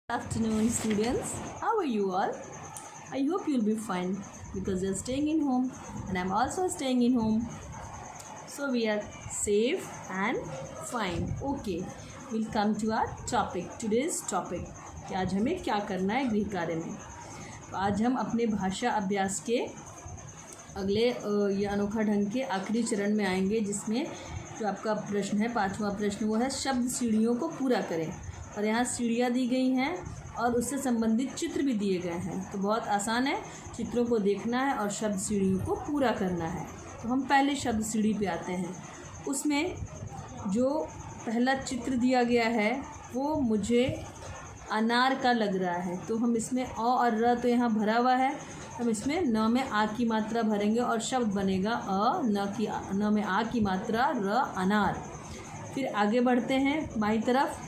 Afternoon, students. How are you all? I hope you'll be fine because you're staying in home and I'm also staying in home. So we are safe and fine. Okay, we'll come to our topic. Today's topic. कि आज हमें क्या करना है गृह कार्य में। तो आज हम अपने भाषा अभ्यास के अगले ये अनोखा ढंग के आखिरी चरण में आएंगे, जिसमें जो आपका प्रश्न है, 5वां प्रश्न, वो है शब्द सीढ़ियों को पूरा करें। और यहाँ सीढ़ियाँ दी गई हैं और उससे संबंधित चित्र भी दिए गए हैं। तो बहुत आसान है, चित्रों को देखना है और शब्द सीढ़ियों को पूरा करना है। तो हम पहले शब्द सीढ़ी पे आते हैं। उसमें जो पहला चित्र दिया गया है वो मुझे अनार का लग रहा है। तो हम इसमें अ और र तो यहाँ भरा हुआ है, हम इसमें न में आ की मात्रा भरेंगे और शब्द बनेगा न में आ की मात्रा र अनार। फिर आगे बढ़ते हैं बाईं तरफ।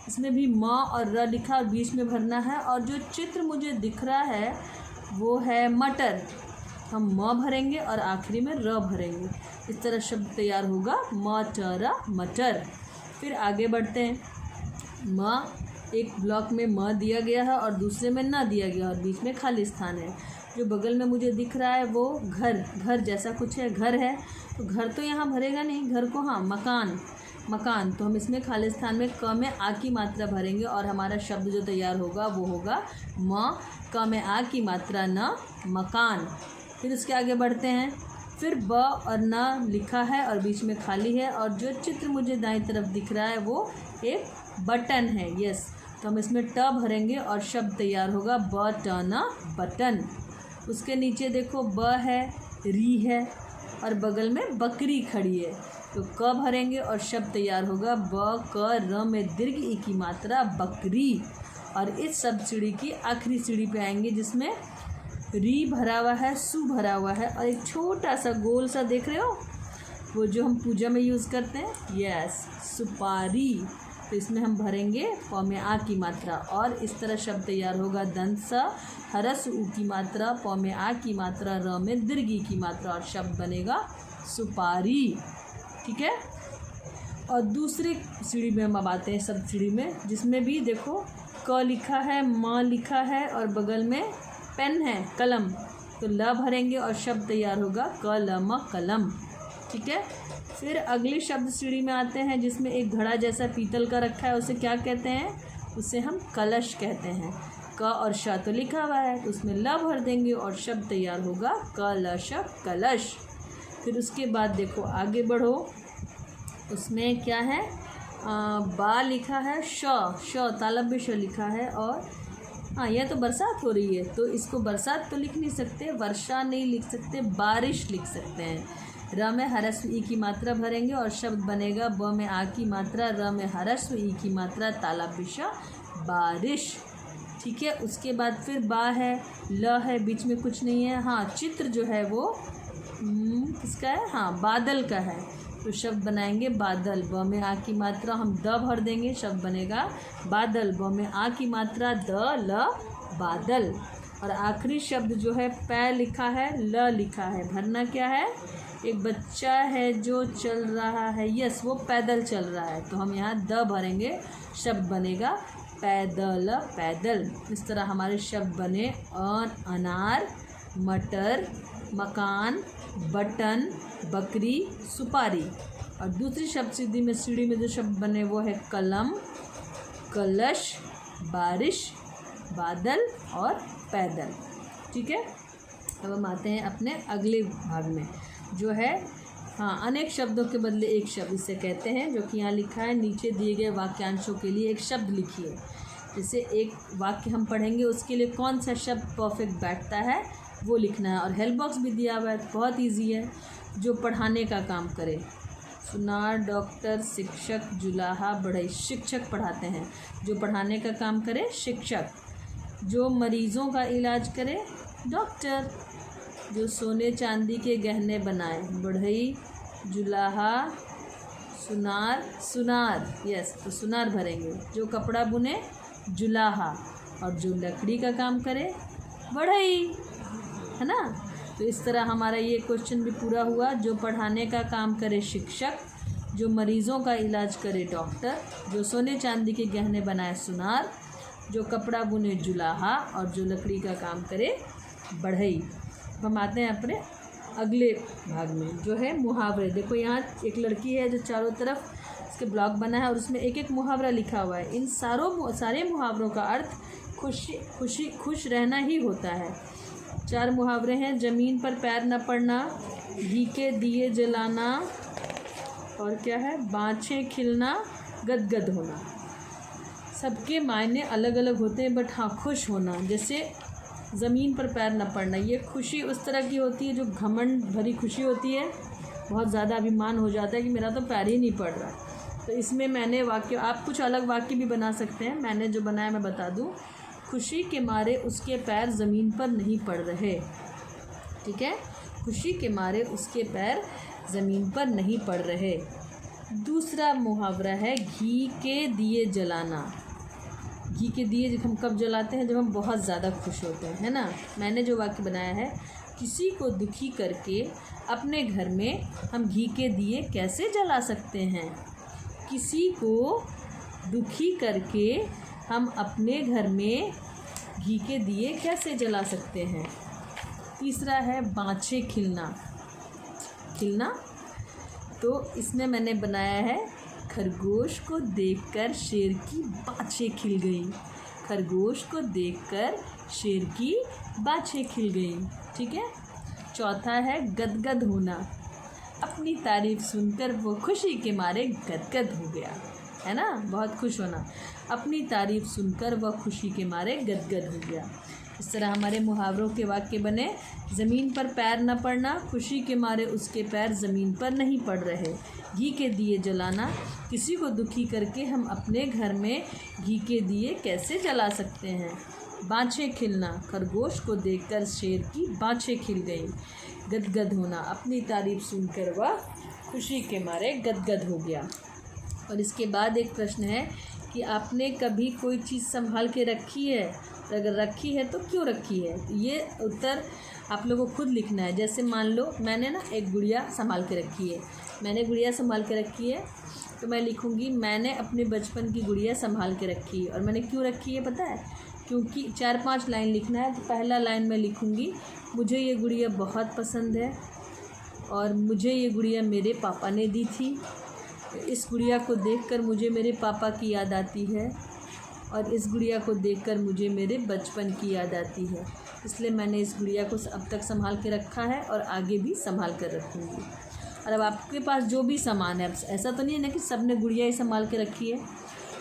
इसमें भी म और र लिखा और बीच में भरना है। और जो चित्र मुझे दिख रहा है वो है मटर। हम म भरेंगे और आखिरी में र भरेंगे। इस तरह शब्द तैयार होगा मटर मटर। फिर आगे बढ़ते हैं। म एक ब्लॉक में म दिया गया है और दूसरे में न दिया गया और बीच में खाली स्थान है। जो बगल में मुझे दिख रहा है वो घर जैसा कुछ है, घर है। तो घर तो यहाँ भरेगा नहीं, घर को हाँ मकान। तो हम इसमें खाली स्थान में क में आ की मात्रा भरेंगे और हमारा शब्द जो तैयार होगा वो होगा म क में आ की मात्रा न मकान। फिर उसके आगे बढ़ते हैं। फिर ब और न लिखा है और बीच में खाली है और जो चित्र मुझे दाईं तरफ दिख रहा है वो एक बटन है। यस, तो हम इसमें ट भरेंगे और शब्द तैयार होगा बटन बटन। उसके नीचे देखो ब है, री है और बगल में बकरी खड़ी है। तो क भरेंगे और शब्द तैयार होगा ब क र में दीर्घ ई की मात्रा बकरी। और इस शब्द सीढ़ी की आखिरी सीढ़ी पे आएंगे जिसमें री भरा हुआ है, सु भरा हुआ है और एक छोटा सा गोल सा देख रहे हो, वो जो हम पूजा में यूज़ करते हैं, यस, सुपारी। तो इसमें हम भरेंगे प में आ की मात्रा और इस तरह शब्द तैयार होगा दंत स हरस उ की मात्रा, प में आ की मात्रा, र में दीर्घ ई की मात्रा और शब्द बनेगा सुपारी। ठीक है। और दूसरी सीढ़ी में हम अब आते हैं शब्द सीढ़ी में, जिसमें भी देखो क लिखा है, म लिखा है और बगल में पेन है, कलम। तो ल भरेंगे और शब्द तैयार होगा कलम कलम। ठीक है। फिर अगली शब्द सीढ़ी में आते हैं जिसमें एक घड़ा जैसा पीतल का रखा है, उसे क्या कहते हैं? उसे हम कलश कहते हैं। क और श तो लिखा हुआ है, तो उसमें ल भर देंगे और शब्द तैयार होगा कलश कलश। फिर उसके बाद देखो आगे बढ़ो, उसमें क्या है? बा लिखा है, श तालव्य श लिखा है और हाँ, यह तो बरसात हो रही है तो इसको बरसात तो लिख नहीं सकते, वर्षा नहीं लिख सकते, बारिश लिख सकते हैं। र में हरस्व ई की मात्रा भरेंगे और शब्द बनेगा ब में आ की मात्रा, र में हरस्व ई की मात्रा, तालव्य श बारिश। ठीक है। उसके बाद फिर बा है, ल है, बीच में कुछ नहीं है। हाँ, चित्र जो है वो किसका है? हाँ, बादल का है। तो शब्द बनाएंगे बादल, ब में आ की मात्रा, हम द भर देंगे, शब्द बनेगा बादल, ब में आ की मात्रा, द ल बादल। और आखिरी शब्द जो है पै लिखा है, ल लिखा है, भरना क्या है? एक बच्चा है जो चल रहा है, यस, वो पैदल चल रहा है, तो हम यहाँ द भरेंगे, शब्द बनेगा पैदल पैदल। इस तरह हमारे शब्द बने अनार, मटर, मकान, बटन, बकरी, सुपारी। और दूसरी शब्द सीढ़ी में जो शब्द बने वो है कलम, कलश, बारिश, बादल और पैदल। ठीक है। अब हम आते हैं अपने अगले भाग में जो है अनेक शब्दों के बदले एक शब्द इसे कहते हैं, जो कि यहाँ लिखा है। नीचे दिए गए वाक्यांशों के लिए एक शब्द लिखिए। जैसे एक वाक्य हम पढ़ेंगे उसके लिए कौन सा शब्द परफेक्ट बैठता है वो लिखना है। और हेल्प बॉक्स भी दिया हुआ है, बहुत ईजी है। जो पढ़ाने का काम करे, सुनार, डॉक्टर, शिक्षक, जुलाहा, बढ़ई। शिक्षक पढ़ाते हैं। जो पढ़ाने का काम करे, शिक्षक। जो मरीजों का इलाज करे, डॉक्टर। जो सोने चांदी के गहने बनाए, बढ़ई, जुलाहा, सुनार, यस, तो सुनार भरेंगे। जो कपड़ा बुने, जुलाहा। और जो लकड़ी का काम करे, बढ़ई, है ना। तो इस तरह हमारा ये क्वेश्चन भी पूरा हुआ। जो पढ़ाने का काम करे, शिक्षक। जो मरीज़ों का इलाज करे, डॉक्टर। जो सोने चांदी के गहने बनाए, सुनार। जो कपड़ा बुने जुलाहा और जो लकड़ी का काम करे बढ़ई। हम आते हैं अपने अगले भाग में जो है मुहावरे। देखो यहाँ एक लड़की है जो चारों तरफ इसके ब्लॉक बना है और उसमें एक एक मुहावरा लिखा हुआ है। इन सारे मुहावरों का अर्थ खुश रहना ही होता है। 4 मुहावरे हैं। ज़मीन पर पैर न पड़ना, घी के दिए जलाना, और क्या है, बाँछें खिलना, गदगद होना। सबके मायने अलग अलग होते हैं, बट हाँ खुश होना, जैसे ज़मीन पर पैर न पड़ना, ये खुशी उस तरह की होती है जो घमंड भरी खुशी होती है, बहुत ज़्यादा अभिमान हो जाता है कि मेरा तो पैर ही नहीं पड़ रहा। तो इसमें मैंने वाक्य, आप कुछ अलग वाक्य भी बना सकते हैं, मैंने जो बनाया मैं बता दूं। खुशी के मारे उसके पैर ज़मीन पर नहीं पड़ रहे। ठीक है, खुशी के मारे उसके पैर ज़मीन पर नहीं पड़ रहे। दूसरा मुहावरा है घी के दिए जलाना। घी के दिए हम कब जलाते हैं, जब हम बहुत ज़्यादा खुश होते हैं, है ना। मैंने जो वाक्य बनाया है, किसी को दुखी करके अपने घर में हम घी के दिए कैसे जला सकते हैं। किसी को दुखी करके हम अपने घर में घी के दिए कैसे जला सकते हैं। तीसरा है बाँछें खिलना। तो इसमें मैंने बनाया है खरगोश को देखकर शेर की बाँछें खिल गई। खरगोश को देखकर शेर की बाँछें खिल गई। ठीक है। चौथा है गदगद होना। अपनी तारीफ सुनकर वो खुशी के मारे गदगद हो गया, है ना, बहुत खुश होना। अपनी तारीफ सुनकर वह खुशी के मारे गदगद हो गया। इस तरह हमारे मुहावरों के वाक्य बने। ज़मीन पर पैर न पड़ना, खुशी के मारे उसके पैर ज़मीन पर नहीं पड़ रहे। घी के दिए जलाना, किसी को दुखी करके हम अपने घर में घी के दिए कैसे जला सकते हैं। बाँछें खिलना, खरगोश को देखकर शेर की बाँछें खिल गई। गदगद होना, अपनी तारीफ सुनकर वह खुशी के मारे गदगद हो गया। और इसके बाद एक प्रश्न है कि आपने कभी कोई चीज़ संभाल के रखी है, अगर रखी है तो क्यों रखी है। ये उत्तर आप लोगों को खुद लिखना है। जैसे मान लो मैंने ना एक गुड़िया संभाल के रखी है, मैंने गुड़िया संभाल के रखी है, तो मैं लिखूँगी मैंने अपने बचपन की गुड़िया संभाल के रखी है। और मैंने क्यों रखी है पता है, क्योंकि 4-5 लाइन लिखना है। तो पहला लाइन मैं लिखूँगी मुझे ये गुड़िया बहुत पसंद है और मुझे ये गुड़िया मेरे पापा ने दी थी। इस गुड़िया को देखकर मुझे मेरे पापा की याद आती है और इस गुड़िया को देखकर मुझे मेरे बचपन की याद आती है, इसलिए मैंने इस गुड़िया को अब तक संभाल के रखा है और आगे भी संभाल कर रखूँगी। और अब आपके पास जो भी सामान है, ऐसा तो नहीं है ना कि सब ने गुड़िया ही संभाल के रखी है,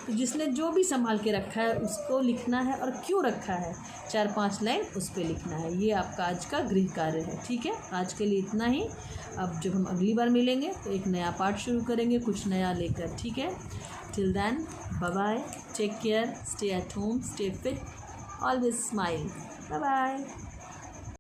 तो जिसने जो भी संभाल के रखा है उसको लिखना है और क्यों रखा है, 4-5 लाइन उस पर लिखना है। ये आपका आज का गृह कार्य है। ठीक है, आज के लिए इतना ही। अब जब हम अगली बार मिलेंगे तो एक नया पार्ट शुरू करेंगे, कुछ नया लेकर। ठीक है, till then bye bye, take care, stay at home, stay fit, always smile, bye bye.